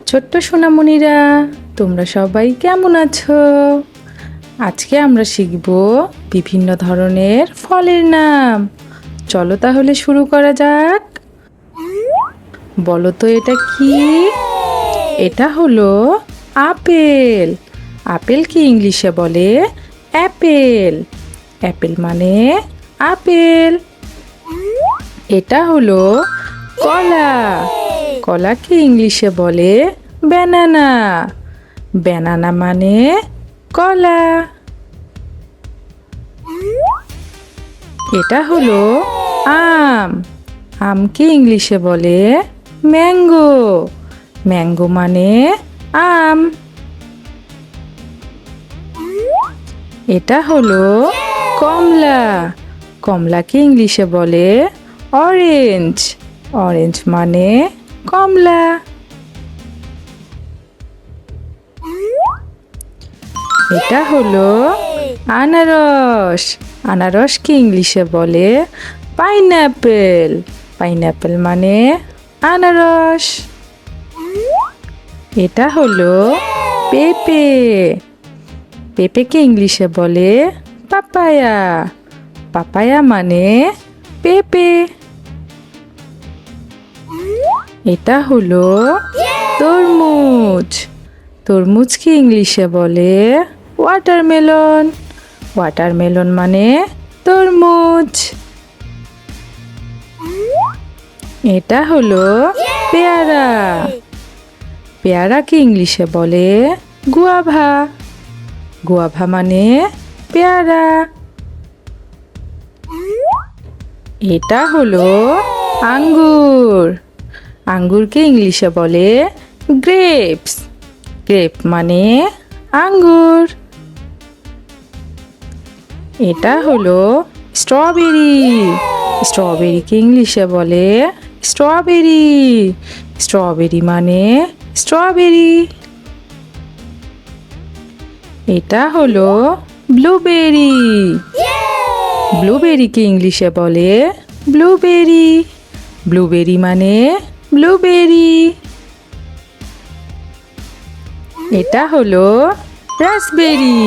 ছোট্ট সোনামণিরা, তোমরা সবাই কেমন আছো? আজকে আমরা শিখব বিভিন্ন ধরনের ফলের নাম। চলো তাহলে শুরু করা যাক। বলো তো এটা কি? এটা হলো আপেল। আপেল কি ইংলিশে বলে অ্যাপেল। অ্যাপেল মানে আপেল। এটা হলো কলা। কলা কি ইংলিশে বলে ব্যানানা। ব্যানানা মানে কলা। এটা হলো আম। আম কি ইংলিশে বলে ম্যাঙ্গো। ম্যাঙ্গো মানে আম। এটা হলো কমলা। কমলা কি ইংলিশে বলে অরেঞ্জ। অরেঞ্জ মানে কমলা। এটা হলো আনারস। আনারস কি ইংলিশে বলে পাইনাপেল। পাইনাপেল মানে আনারস। এটা হলো পেঁপে। পেঁপে কি ইংলিশে বলে পাপায়া। পাপায়া মানে পেঁপে। এটা হলো তরমুজ। তরমুজ কি ইংলিশে বলে ওয়াটারমেলন। ওয়াটারমেলন মানে তরমুজ। এটা হলো পেয়ারা। পেয়ারা কি ইংলিশে বলে গুয়াভা। গুয়াভা মানে পেয়ারা। এটা হলো আঙ্গুর। আঙ্গুরকে ইংলিশে বলে গ্রেপস। গ্রেপ মানে আঙ্গুর। এটা হলো স্ট্রবেরি। স্ট্রবেরিকে ইংলিশে বলে স্ট্রবেরি। স্ট্রবেরি মানে স্ট্রবেরি। এটা হলো ব্লুবেরি। ব্লুবেরিকে ইংলিশে বলে ব্লুবেরি। ব্লুবেরি মানে ব্লুবেরি। এটা হলো রাসবেরি।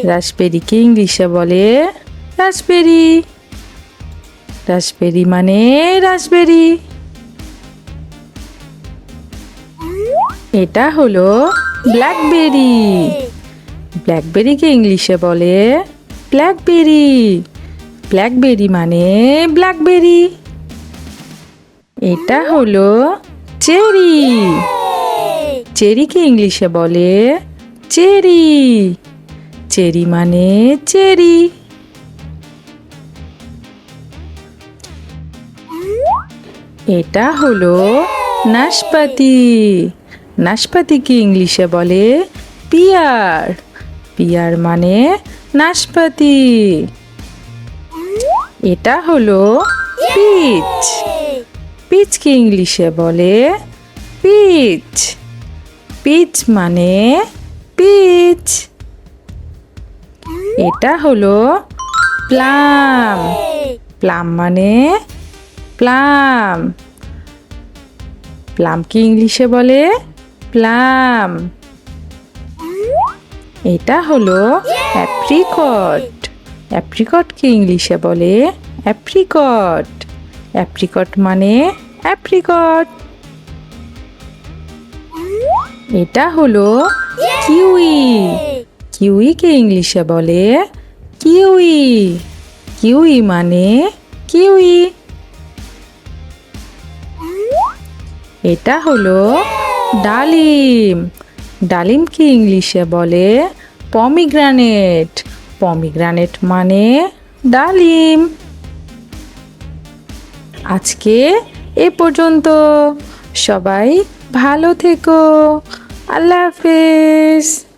রাসবেরিকে ইংলিশে বলে রাসবেরি। রাসবেরি মানে রাসবেরি। এটা হলো ব্ল্যাকবেরি। ব্ল্যাকবেরিকে ইংলিশে বলে ব্ল্যাকবেরি। ব্ল্যাকবেরি মানে ব্ল্যাকবেরি। এটা হলো চেরি। চেরিকে ইংলিশে বলে চেরি। চেরি মানে চেরি। এটা হলো নাশপাতি। নাশপাতি কি ইংলিশে বলে পিয়ার। পিয়ার মানে নাশপাতি। এটা হলো পিচ। পিচ কি ইংলিশে বলে পিচ। পিচ মানে পিচ। এটা হলো প্লাম। প্লাম মানে প্লাম। প্লাম কি ইংলিশে বলে প্লাম। এটা হলো অ্যাপ্রিকট। অ্যাপ্রিকট কি ইংলিশে বলে অ্যাপ্রিকট। অ্যাপ্রিকট মানে অ্যাপ্রিকট। এটা হলো কিউই। কিউই কে ইংলিশে বলে কিউই। কিউই মানে কিউই। এটা হলো ডালিম। ডালিম কি ইংলিশে বলে পমিগ্রানেট। পমিগ্রানেট মানে ডালিম। আজকে এ পর্যন্ত। সবাই ভালো থেকো। আল্লাহ হাফেজ।